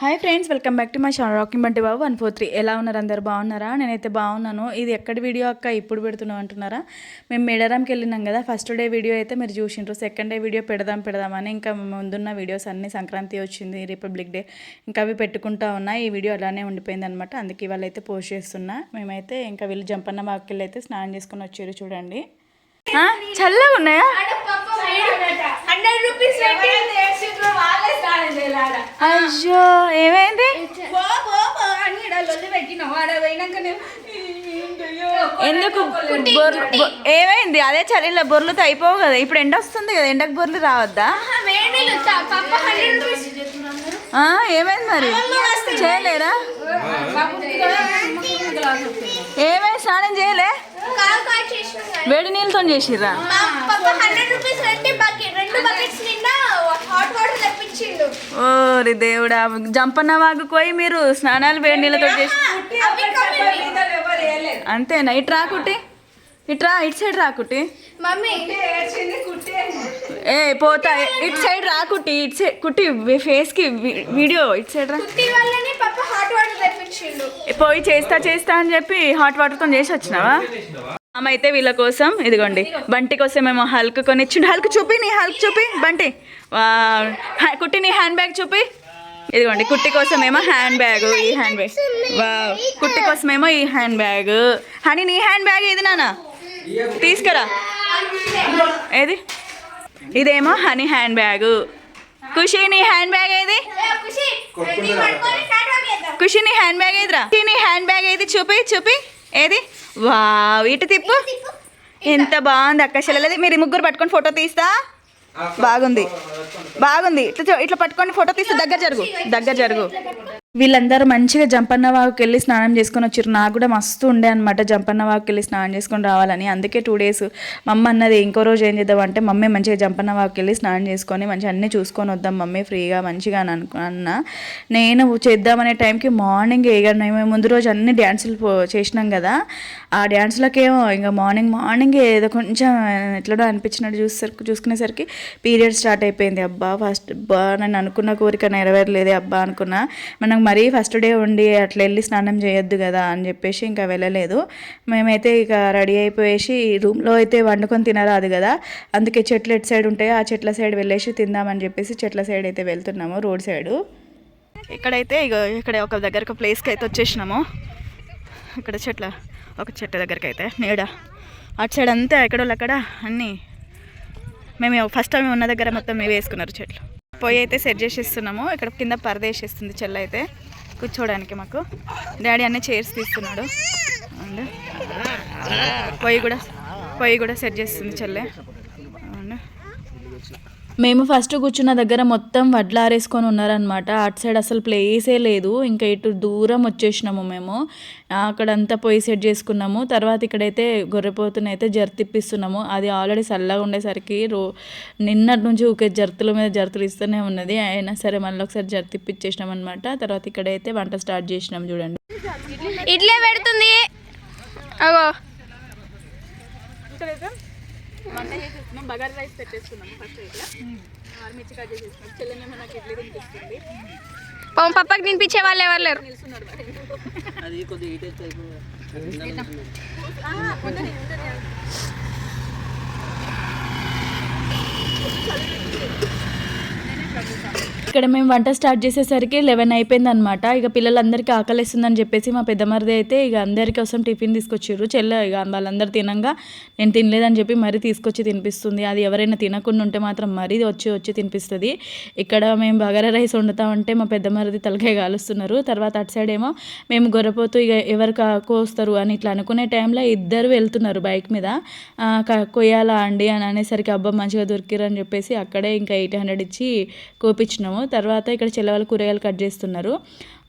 Hi friends, welcome back to my channel rocking Bunty Babu 143. ఎలా ఉన్నారు? అందరు బాగున్నారా? నేనైతే బాగున్నాను. ఇది ఎక్కడి వీడియో అక్క ఇప్పుడు పెడుతున్నావు అంటున్నారా? మేము మేడారంకి వెళ్ళినాం కదా. ఫస్ట్ డే వీడియో అయితే మీరు చూసిండ్రు. సెకండ్ డే వీడియో పెడదామని ఇంకా ముందున్న వీడియోస్ అన్నీ సంక్రాంతి వచ్చింది, రిపబ్లిక్ డే, ఇంకా అవి పెట్టుకుంటా ఉన్నా. ఈ వీడియో అలానే ఉండిపోయింది అనమాట. అందుకే ఇవాళ అయితే పోస్ట్ చేస్తున్నా. మేమైతే ఇంకా వీళ్ళు జంపన్న వాకిళ్ళు అయితే స్నానం చేసుకుని వచ్చారు. చూడండి, చల్లగా ఉన్నాయా? అయ్యో, ఏమైంది? ఎందుకు ఏమైంది? అదే చలిలో బొర్లుతో అయిపోవు కదా. ఇప్పుడు ఎండ వస్తుంది కదా, ఎండకు బొర్లు రావద్దా? ఏమైంది మరి? చేయలేరా? ఏమైంది? స్నానం చేయలే? వేడి నీళ్ళతో చేసిర్రా? ఓరి దేవుడా, జంపన్న వాగు పోయి మీరు స్నానాలు వేడి నీళ్ళతో చేసి అంతేనా? ఇటు రాకుట్టి, ఇటు సైడ్ రాకుట్టి. ఏ పోతా, ఇటు సైడ్ రాకుట్టి, ఇటు సైడ్ కుట్టి ఫేస్ కి వీడియో ఇటు సైడ్ రా. పోయి చేస్తా అని చెప్పి హాట్ వాటర్తో చేసి వచ్చినావా? అమ్మ అయితే వీళ్ళ కోసం ఇదిగోండి, బంటి కోసం మేము హల్క్ కొనిచ్చిండు. హల్క్ చూపి, నీ హల్క్ చూపి బంటి. కుట్టి నీ హ్యాండ్ బ్యాగ్ చూపి. ఇదిగోండి, కుట్టి కోసమేమో హ్యాండ్ బ్యాగ్, ఈ హ్యాండ్ బ్యాగ్. వా, కుట్టి కోసమేమో ఈ హ్యాండ్ బ్యాగ్. హనీ నీ హ్యాండ్ బ్యాగ్ ఏది నాన్న? తీసుకురా. ఏది? ఇదేమో హనీ హ్యాండ్ బ్యాగ్. ఖుషి నీ హ్యాండ్ బ్యాగ్ ఏది? ఖుషి నీ హ్యాండ్ బ్యాగ్ ఏదిరా? నీ హ్యాండ్ బ్యాగ్ ఏది? చూపి ఏది? వా, ఇటు తిప్పు. ఎంత బాగుంది అక్క చెల్లెలది. మీరు ముగ్గురు పట్టుకొని ఫోటో తీస్తా. బాగుంది. ఇట్లా పట్టుకొని ఫోటో తీస్తే దగ్గర జరుగు. వీళ్ళందరూ మంచిగా జంపన్న వాగుకి వెళ్ళి స్నానం చేసుకొని వచ్చారు. నాకు కూడా మస్తు ఉండే అనమాట జంపన్న వాగుకి వెళ్ళి స్నానం చేసుకొని రావాలని. అందుకే 2 days మమ్మీ అన్నది ఇంకో రోజు ఏం చేద్దాం అంటే, మమ్మీ మంచిగా జంపన్న వాగుకి వెళ్ళి స్నానం చేసుకొని మంచిగా అన్నీ చూసుకొని వద్దాం మమ్మీ ఫ్రీగా మంచిగా అని అన్నా. నేను చేద్దామనే టైంకి మార్నింగ్ మేము ముందు రోజు అన్ని డ్యాన్సులు చేసినాం కదా. ఆ డ్యాన్సులకేమో ఇంకా మార్నింగ్ ఏదో కొంచెం ఎట్లడో అనిపించినట్టు చూసుకునేసరికి పీరియడ్ స్టార్ట్ అయిపోయింది. నేను అనుకున్న కోరిక నెరవేరలేదే అనుకున్నా. మనం మరీ ఫస్ట్ డే ఉండి అట్లా వెళ్ళి స్నానం చేయొద్దు కదా అని చెప్పేసి ఇంకా వెళ్ళలేదు. మేమైతే ఇక రెడీ అయిపోయేసి రూమ్లో అయితే వండుకొని తినరాదు కదా, అందుకే చెట్లు ఎటు సైడ్ ఉంటాయో ఆ చెట్ల సైడ్ వెళ్ళేసి తిందామని చెప్పేసి చెట్ల సైడ్ అయితే వెళ్తున్నాము, రోడ్ సైడు. ఇక్కడైతే ఇక్కడ ఒక దగ్గర ప్లేస్కి అయితే వచ్చేసినాము. ఇక్కడ ఒక చెట్ల దగ్గరికి అయితే నీడ, అటు సైడ్ అంతా ఎక్కడోళ్ళు అక్కడ అన్నీ మేము ఫస్ట్ టైం ఉన్న దగ్గర మొత్తం మేము వేసుకున్నారు చెట్లు. పొయ్యి అయితే సెట్ చేసేస్తున్నాము. ఇక్కడ కింద పరద వేసేస్తుంది చెల్లి అయితే కూర్చోవడానికి. మాకు డాడీ అన్నీ చైర్స్ తీస్తున్నాడు. అండ్ పొయ్యి కూడా సెట్ చేస్తుంది చెల్లె. మేము ఫస్ట్ కూర్చున్న దగ్గర మొత్తం వడ్లు ఆరేసుకొని ఉన్నారనమాట. అటు సైడ్ అసలు ప్లేసే లేదు. ఇంకా ఇటు దూరం వచ్చేసినాము మేము. అక్కడంతా పొయ్యి సెట్ చేసుకున్నాము. తర్వాత ఇక్కడైతే గొర్రెపోతుని అయితే తిప్పిస్తున్నాము. అది ఆల్రెడీ చల్లగా ఉండేసరికి నిన్నటి నుంచి ఊకే జర్తుల మీద జర్తులు ఇస్తూనే ఉన్నది. అయినా సరే మళ్ళీ ఒకసారి తిప్పిచ్చేసినాం అనమాట. తర్వాత ఇక్కడైతే వంట స్టార్ట్ చేసినాం. చూడండి, ఇడ్లీ పెడుతుంది. అగో వంట చేసేస్తున్నాం. బగారా రైస్ పెట్టేసుకున్నాము. ఫస్ట్ ఇట్లా మిర్చి కట్ చేసేస్తున్నాం. చెల్లెమేమో నాకు ఇడ్లీ తినిపిస్తుంది. పప్పకి తినిపించే వాళ్ళు ఎవరు లేరు. ఇక్కడ మేము వంట స్టార్ట్ చేసేసరికి 11 అయిపోయింది అనమాట. ఇక పిల్లలందరికీ ఆకలిస్తుందని చెప్పేసి మా పెద్దమరిది అయితే ఇక అందరి కోసం టిఫిన్ తీసుకొచ్చారు. ఇక వాళ్ళందరూ తినంగా నేను తినలేదని చెప్పి మరీ తీసుకొచ్చి తినిపిస్తుంది. అది ఎవరైనా తినకుండా ఉంటే మాత్రం మరీ వచ్చి తినిపిస్తుంది. ఇక్కడ మేము బగారా రైస్ వండుతామంటే మా పెద్దమరిది తలకాయ కాలుస్తున్నారు. తర్వాత అటు సైడ్ ఏమో మేము గొర్రెపోతూ ఇక ఎవరు కోస్తారు అని ఇట్లా అనుకునే టైంలో ఇద్దరు వెళ్తున్నారు బైక్ మీద. కొయ్యాలా అండి అని అనేసరికి అబ్బా మంచిగా దొరికిరు అని చెప్పేసి అక్కడే ఇంకా 800 ఇచ్చి కోపించినాము. తర్వాత ఇక్కడ చెల్లవాళ్ళు కూరగాయలు కట్ చేస్తున్నారు.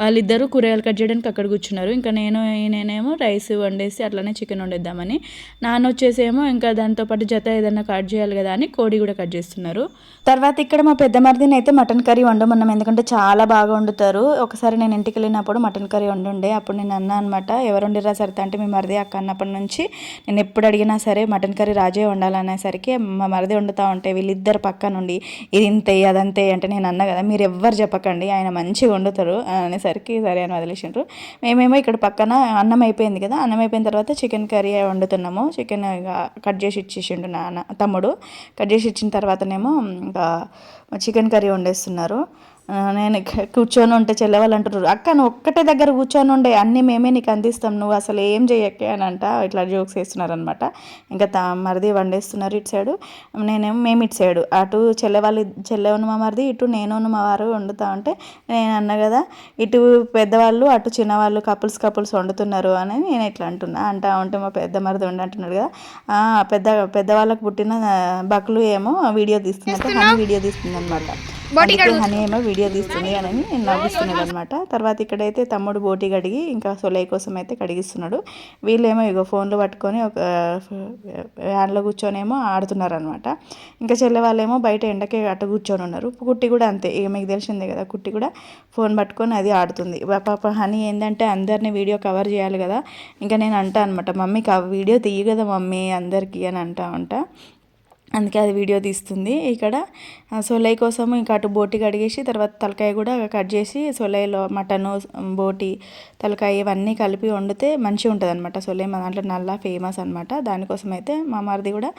వాళ్ళిద్దరూ కూరగాయలు కట్ చేయడానికి అక్కడ కూర్చున్నారు. ఇంకా నేనేమో రైస్ వండేసి అట్లనే చికెన్ వండేద్దామని, నాన్న వచ్చేసేమో ఇంకా దాంతోపాటు జత ఏదన్నా కట్ చేయాలి కదా అని కోడి కూడా కట్ చేస్తున్నారు. తర్వాత ఇక్కడ మా పెద్ద మరిదిని అయితే మటన్ కర్రీ వండమన్నాం, ఎందుకంటే చాలా బాగా వండుతారు. ఒకసారి నేను ఇంటికి వెళ్ళినప్పుడు మటన్ కర్రీ వండుండే, అప్పుడు నేను అన్నా అనమాట, ఎవరు వండిరా సరిత అంటే మీ మరిది అక్క అన్నప్పటి నుంచి నేను ఎప్పుడు అడిగినా సరే మటన్ కర్రీ రాజే వండాలనేసరికి మా మరిది వండుతూ ఉంటే వీళ్ళిద్దరు పక్క నుండి ఇది ఇంతే అదంతే అంటే నేను అన్నా కదా మీరు ఎవ్వరు చెప్పకండి, ఆయన మంచిగా వండుతారు అనేసరికి సరే అని వదిలేసిండ్రు. మేమేమో ఇక్కడ పక్కన అన్నం అయిపోయింది కదా, అన్నం అయిపోయిన తర్వాత చికెన్ కర్రీ వండుతున్నాము. చికెన్ కట్ చేసి ఇచ్చేసిండు తమ్ముడు. కట్ చేసి ఇచ్చిన తర్వాతనేమో ఇంకా చికెన్ కర్రీ వండేస్తున్నారు. నేను కూర్చొని ఉంటే చెల్లెవాళ్ళు అంటున్నారు, అక్క నువ్వు ఒక్కటే దగ్గర కూర్చొని ఉండే అన్నీ మేమే నీకు అందిస్తాం, నువ్వు అసలు ఏం చెయ్యకే అని అంట ఇట్లా జోక్స్ వేస్తున్నారు అనమాట. ఇంకా మరిది వండేస్తున్నారు ఇటు సైడు, మేము ఇటు సైడు, అటు చెల్లె ఉన్న మా మరిది, ఇటు నేను మా వారు వండుతా ఉంటే నేను అన్నా కదా ఇటు పెద్దవాళ్ళు అటు చిన్నవాళ్ళు కపుల్స్ వండుతున్నారు అని నేను ఇట్లా అంటా ఉంటే మా పెద్ద మరిది అంటున్నాడు కదా, పెద్దవాళ్ళకు పుట్టిన బక్కులు ఏమో వీడియో తీస్తున్నట్టు హనీ వీడియో తీస్తుంది అనమాట. హనీ ఏమో వీడియో తీస్తుంది అని నవ్విస్తున్నాడు అనమాట. తర్వాత ఇక్కడైతే తమ్ముడు బోటి కడిగి ఇంకా సొలై కోసం అయితే కడిగిస్తున్నాడు. వీళ్ళేమో ఇగో ఫోన్లు పట్టుకొని ఒక వ్యాన్లో కూర్చొనేమో ఆడుతున్నారు అనమాట. ఇంకా చెల్లె వాళ్ళేమో బయట ఎండకే అట్ట కూర్చొని ఉన్నారు. కుట్టి కూడా అంతే, ఇక మీకు తెలిసిందే కదా, కుట్టి కూడా ఫోన్ పట్టుకొని అది ఆడుతుంది. పాప హనీ ఏంటంటే అందరినీ వీడియో కవర్ చేయాలి కదా, ఇంకా నేను అంటా అనమాట, మమ్మీకి ఆ వీడియో తీయ కదా మమ్మీ అందరికీ అని అంటా. అందుకే అది వీడియో తీస్తుంది. ఇక్కడ సొలై కోసము ఇంకా అటు బోటి కడిగేసి తర్వాత తలకాయ కూడా కట్ చేసి సొలైలో మటను బోటి తలకాయ ఇవన్నీ కలిపి వండితే మంచిగా ఉంటుంది అనమాట. సొలై మా దాంట్లో నల్లా ఫేమస్ అనమాట. దానికోసం అయితే మా మరిది కూడా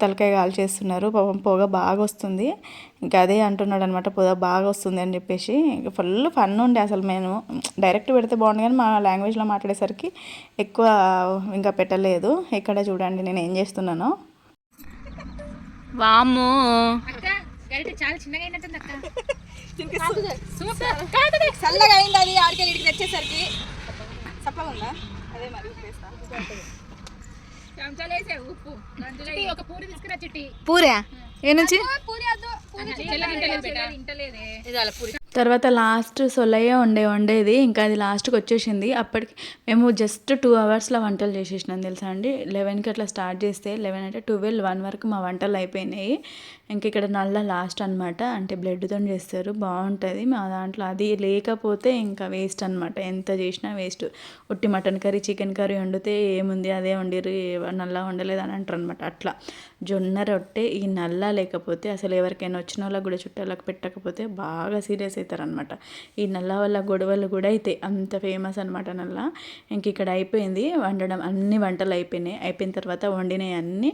తలకాయ కాల్చేస్తున్నారు. పాపం పొగ బాగా వస్తుంది, ఇంకా అదే అంటున్నాడు అనమాట, పొగ బాగా వస్తుంది అని చెప్పేసి. ఫుల్ ఫన్ ఉండే అసలు. మేము డైరెక్ట్ పెడితే బాగుంది కానీ మా లాంగ్వేజ్లో మాట్లాడేసరికి ఎక్కువ ఇంకా పెట్టలేదు. ఇక్కడ చూడండి నేను ఏం చేస్తున్నానో. వామ్మో చల్లగా అయింది అది ఆడికి ఇడికి తెచ్చేసరికి చప్పగా ఉందా. అదే మరి పూరా ఏ నుంచి తర్వాత లాస్ట్ సొలయ్య వండేది ఇంకా అది లాస్ట్కి వచ్చేసింది. అప్పటికి మేము జస్ట్ 2 అవర్స్లో వంటలు చేసేసినాం తెలుసా అండి. 11కి అట్లా స్టార్ట్ చేస్తే 11 అంటే 12, 1 వరకు మా వంటలు అయిపోయినాయి. ఇంక ఇక్కడ నల్ల లాస్ట్ అనమాట, అంటే బ్లడ్తో చేస్తారు, బాగుంటుంది మా దాంట్లో. అది లేకపోతే ఇంకా వేస్ట్ అనమాట, ఎంత చేసినా వేస్ట్. ఉట్టి మటన్ కర్రీ చికెన్ కర్రీ వండితే ఏముంది అదే వండిరు, నల్ల వండలేదు అని అంటారు అనమాట. అట్లా జొన్న రొట్టె ఈ నల్ల లేకపోతే అసలు ఎవరికైనా వచ్చిన వాళ్ళకి కూడా చుట్టాలకు పెట్టకపోతే బాగా సీరియస్ అవుతారనమాట. ఈ నల్ల వల్ల గొడవలు కూడా అయితే అంత ఫేమస్ అనమాట నల్ల. ఇంక ఇక్కడ అయిపోయింది వండడం, అన్ని వంటలు అయిపోయినాయి. అయిపోయిన తర్వాత వండినవి అన్నీ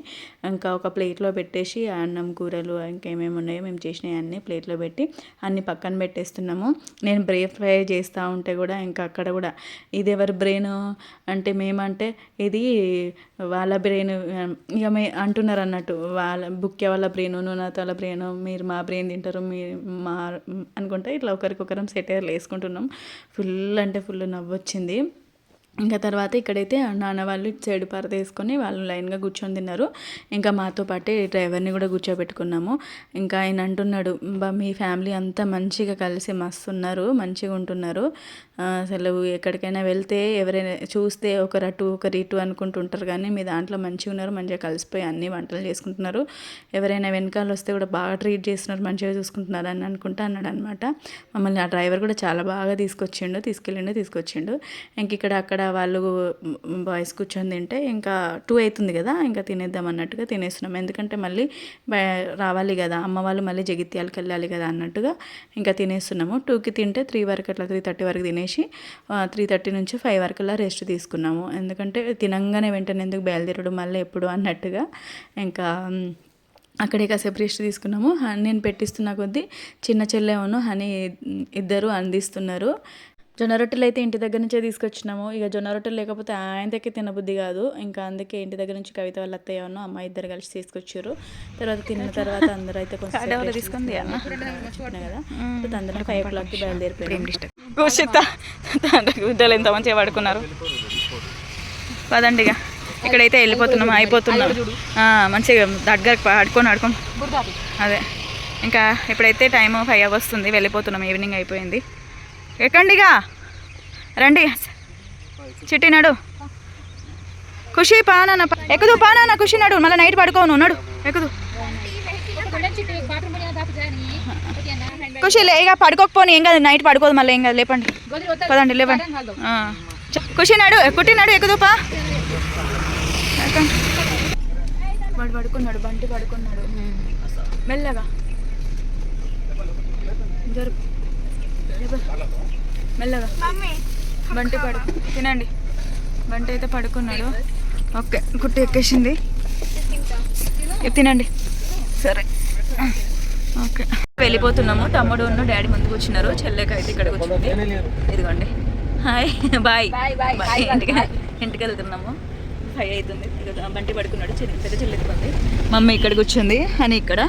ఇంకా ఒక ప్లేట్లో పెట్టేసి అన్నం కూరలు ఇంకేమేమి ఉన్నాయో మేము చేసినవి అన్నీ ప్లేట్లో పెట్టి అన్నీ పక్కన పెట్టేస్తున్నాము. నేను బ్రెయిన్ ఫ్రై చేస్తూ ఉంటే కూడా ఇంకా అక్కడ కూడా ఇది ఎవరి బ్రెయిన్ అంటే మేమంటే ఇది వాళ్ళ బ్రెయిన్ ఇక అంటున్నారు అన్నట్టు, వాళ్ళ బుక్కే వాళ్ళ బ్రెయిన్, నూనె వాళ్ళ బ్రెయిన్, మీరు మా బ్రెయిన్ తింటారు మీరు మా అనుకుంటే ఇట్లా ఒకరికొకరం సెటైర్లు వేసుకుంటున్నాం. ఫుల్ అంటే ఫుల్ నవ్వొచ్చింది. ఇంకా తర్వాత ఇక్కడైతే నాన్న వాళ్ళు ఇటు సైడ్ పరద వేసుకొని వాళ్ళు లైన్గా కూర్చొని తిన్నారు. ఇంకా మాతో పాటే డ్రైవర్ని కూడా కూర్చోబెట్టుకున్నాము. ఇంకా ఆయన అంటున్నాడు, మీ ఫ్యామిలీ అంతా మంచిగా కలిసి మస్తు ఉన్నారు, మంచిగా ఉంటున్నారు, అసలు ఎక్కడికైనా వెళ్తే ఎవరైనా చూస్తే ఒకరు అటు ఒకరు ఇటు అనుకుంటుంటారు, కానీ మీ దాంట్లో మంచిగా ఉన్నారు, మంచిగా కలిసిపోయి అన్ని వంటలు చేసుకుంటున్నారు, ఎవరైనా వెనకాల వస్తే కూడా బాగా ట్రీట్ చేస్తున్నారు, మంచిగా చూసుకుంటున్నారు అని అనుకుంటా అన్నాడు అనమాట. మమ్మల్ని ఆ డ్రైవర్ కూడా చాలా బాగా తీసుకొచ్చిండు. ఇంక ఇక్కడ అక్కడ వాళ్ళు బాయ్స్ కూర్చొని తింటే ఇంకా 2 అవుతుంది కదా, ఇంకా తినేద్దాం అన్నట్టుగా తినేస్తున్నాం. ఎందుకంటే మళ్ళీ రావాలి కదా, అమ్మ వాళ్ళు మళ్ళీ జగిత్యాలకు వెళ్ళాలి కదా అన్నట్టుగా ఇంకా తినేస్తున్నాము. 2కి తింటే 3 వరకు అట్లా 3:30 వరకు తినేసి 3:30 నుంచి 5 వరకు అలా రెస్ట్ తీసుకున్నాము. ఎందుకంటే తినంగానే వెంటనే ఎందుకు బయలుదేరడం మళ్ళీ ఎప్పుడు అన్నట్టుగా ఇంకా అక్కడే కాసేపు రెస్ట్ తీసుకున్నాము. నేను పెట్టిస్తున్న కొద్దీ చిన్న చెల్లెను హనీ ఇద్దరు అందిస్తున్నారు. జొన్న రొట్టెలు అయితే ఇంటి దగ్గర నుంచే తీసుకొచ్చినాము. ఇక జొన్న రొట్టెలు లేకపోతే ఆయన దగ్గర తినబుద్ధి కాదు, ఇంకా అందుకే ఇంటి దగ్గర నుంచి కవిత వాళ్ళ అత్తయ్య ఉన్న అమ్మాయి ఇద్దరు కలిసి తీసుకొచ్చారు. తర్వాత తిన్న తర్వాత అందరూ అయితే కొంచెం తీసుకుంది కదా, అందరం 5 o'clockకి బయలుదేరిపోయాం. గుడ్డలు ఎంత మంచిగా పడుకున్నారు పదండి. ఇక ఇక్కడైతే వెళ్ళిపోతున్నాం, అయిపోతున్నాం మంచిగా దగ్గరకు ఆడుకొని అదే. ఇంకా ఇప్పుడైతే టైం 5 hours వస్తుంది, వెళ్ళిపోతున్నాం, ఈవినింగ్ అయిపోయింది. ఎక్కండిగా రండి, చిట్టినాడు ఖుషి పానా ఎక్కుదు, పానా ఖుషి నాడు, మళ్ళీ నైట్ పడుకోను నడు, ఎక్కుదు ఖుషి ఇక పడుకోకపోని ఏం కాదు, నైట్ పడుకోదు మళ్ళీ ఏం కాదు, లేపండి పదండి లేపండి. ఖుషి నాడు కుట్టినాడు, ఎక్కుదు పా. వాడు పడుకున్నాడు, బంటి పడుకున్నాడు మెల్లగా. జరుపు మెల్లగా. బంటి తినండి. బంటి అయితే పడుకున్నాడు. ఓకే, కుట్టి ఎక్కేసింది. తినండి. సరే, ఓకే. వెళ్ళిపోతున్నాము. తమ్ముడు డాడీ ముందు కూర్చున్నారు. చెల్లెకి అయితే ఇక్కడ కూర్చుంది. ఇదిగోండి. Hi, bye. ఇంటికి వెళ్తున్నాము. 5 అవుతుంది. ఇక బంటి పడుకున్నాడు. పెద్ద చెల్లి ఎత్తుకుంది. మమ్మీ ఇక్కడ కూర్చుంది అని ఇక్కడ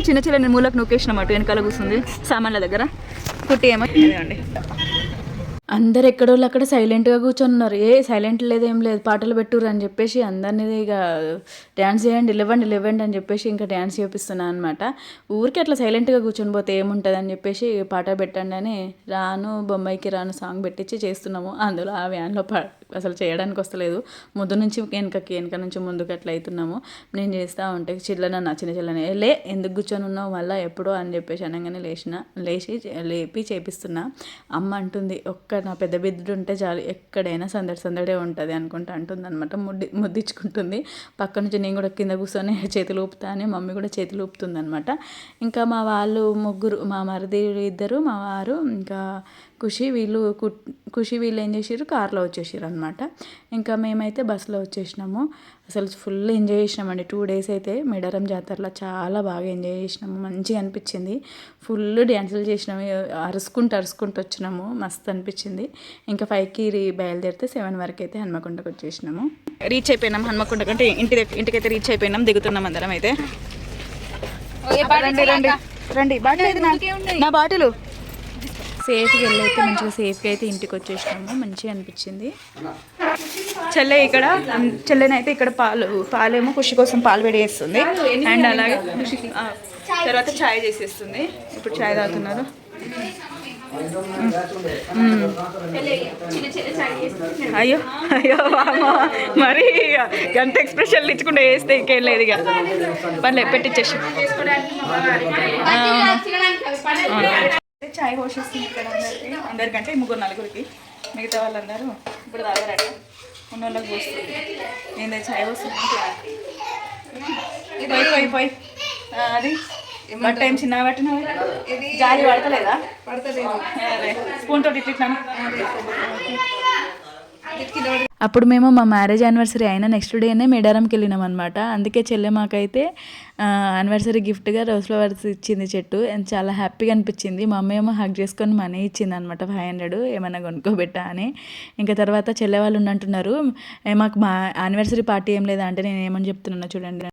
చిన్న చెల్లెని మూలకు నూకేసినమాట. వెనకాల కూర్చుంది సామాన్ల దగ్గర. కుట్టి ఏమో ఇదిగోండి. అందరు ఎక్కడోళ్ళు అక్కడ సైలెంట్గా కూర్చొన్నారు. సైలెంట్ లేదు, ఏం లేదు, పాటలు పెట్టుర్రు అని చెప్పేసి అందరినీ ఇక డ్యాన్స్ చేయండి, లేవండి అని చెప్పేసి ఇంకా డ్యాన్స్ చేపిస్తున్నాను అనమాట. ఊరికి అట్లా సైలెంట్గా కూర్చొని పోతే ఏముంటుంది అని చెప్పేసి పాట పెట్టండి అని బొమ్మాయికి రాను సాంగ్ పెట్టించి చేస్తున్నాము. అందులో ఆ వ్యాన్లో అసలు చేయడానికి వస్తలేదు. ముందు నుంచి వెనక నుంచి ముందుకు అట్లా అవుతున్నాము. నేను చేస్తూ ఉంటే చిన్న చిల్లనే ఎందుకు కూర్చొని ఉన్నావు మళ్ళీ ఎప్పుడో అని చెప్పేసి అనగానే లేపి చేపిస్తున్నా. అమ్మ అంటుంది, నా పెద్ద బిడ్డ ఉంటే చాలు ఎక్కడైనా సందడే ఉంటుంది అనుకుంటా అంటుంది అనమాట. ముద్దించుకుంటుంది. పక్క నుంచి నేను కూడా కింద కూర్చొని చేతులు ఊపుతా అని మమ్మీ కూడా చేతులు ఊపుతుంది అనమాట. ఇంకా మా వాళ్ళు ముగ్గురు, మా మరిది ఇద్దరు, మా వారు, ఇంకా ఖుషి వీళ్ళు ఏం చేసారు, కార్లో వచ్చేసారు అనమాట. ఇంకా మేమైతే బస్సులో వచ్చేసినాము. అసలు ఫుల్ ఎంజాయ్ చేసినామండి. 2 days అయితే మేడారం జాతరలో చాలా బాగా ఎంజాయ్ చేసినాము. మంచిగా అనిపించింది. ఫుల్ డ్యాన్సులు చేసినాము. అరుచుకుంటూ వచ్చినాము. మస్తు అనిపించింది. ఇంకా 5కి బయలుదేరితే 7 వరకు అయితే హన్మకొండకు వచ్చేసినాము. రీచ్ అయిపోయినాం హన్మకొండ కంటే. ఇంటికైతే రీచ్ అయిపోయినాం. దిగుతున్నాం అందరం అయితే. రండి. బాటిల్ నా బాటిల్. సేఫ్గా వెళ్ళైతే మంచిగా సేఫ్గా అయితే ఇంటికి వచ్చేసినాము. మంచిగా అనిపించింది. చెల్లెనైతే ఇక్కడ పాలేమో ఖుషి కోసం పాలు వేడి చేస్తుంది. అండ్ అలాగే తర్వాత ఛాయ్ చేసేస్తుంది. ఇప్పుడు ఛాయ్ తాగుతున్నారు. అయ్యో మరి ఎంత ఎక్స్ప్రెషన్లు ఇచ్చుకుంటే వేస్తే ఇంకేం లేదు. ఇక పర్లేదు పెట్టించేసి చాయ్ పోసేస్తుంది ఇక్కడ అందరికంటే 3-4 మిగతా వాళ్ళందరూ ఇప్పుడు తాగారట. ఉన్న వాళ్ళకి పోస్తుంది. నేను చాయ్ పోస్తుంది. పోయి అది బట్ టైం చిన్న పట్టిన జాలి పడతలేదా? స్పూన్ తోటి ఇట్లా. అప్పుడు మేము మా మ్యారేజ్ యానివర్సరీ అయినా నెక్స్ట్ డేనే మేడారంకి వెళ్ళినాం అనమాట. అందుకే చెల్లె మాకైతే యానివర్సరీ గిఫ్ట్గా రోజ్ ఫ్లవర్స్ ఇచ్చింది చెట్టు. చాలా హ్యాపీగా అనిపించింది. మా అమ్మ ఏమో హగ్ చేసుకొని మనీ ఇచ్చింది అనమాట, 500 ఏమైనా కొనుక్కోబెట్టా అని. ఇంకా తర్వాత చెల్లె వాళ్ళు ఉన్నట్టున్నారు, మాకు మా యానివర్సరీ పార్టీ ఏం లేదా అంటే నేను ఏమని చెప్తున్నా చూడండి.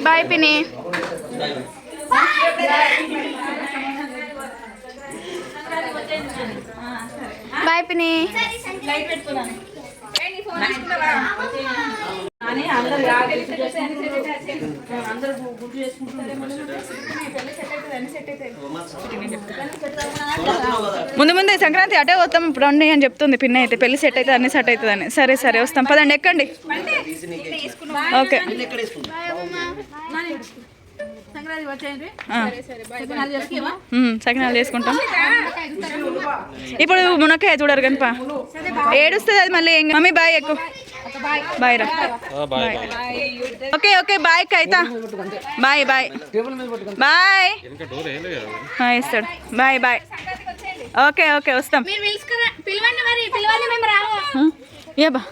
బాయ్ పిన్ని. బాయ్ పిన్ని. ముందే సంక్రాంతి అటే వస్తాం ఇప్పుడు అన్నీ అని చెప్తుంది పిన్న అయితే. పెళ్లి సెట్ అయితే అన్ని సెట్ అవుతుంది అని. సరే వస్తాం పదండి, ఎక్కండి. ఓకే సకినాలు చేసుకుంటాం. ఇప్పుడు మునక్కాయ చూడరు కనుక ఏడుస్తుంది అది మళ్ళీ. మమ్మీ బాయ్, ఎక్కువ బాయ్ రా. ఓకే బాయ్ కైతా. బాయ్ ఇస్తాడు. బాయ్. ఓకే వస్తాం. ఏ బా